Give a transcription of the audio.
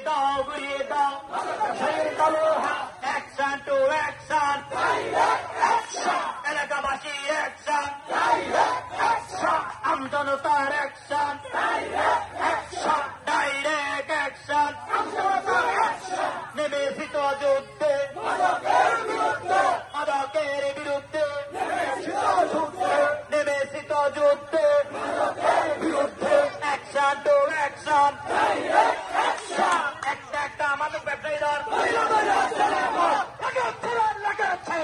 উড়িয়ে দাও শরীর তোলো হাত অ্যাকশন টু অ্যাকশন এলাকাবাসী অ্যাকশন আমজনতার অ্যাকশন ডাইরেক্ট অ্যাকশন নিবেশিত যুদ্ধে মাদকের বিরুদ্ধে নিবেশিত যুদ্ধে অ্যাকশন টু অ্যাকশন একটা মাদক ব্যবসায়ীদের লাগাচ্ছে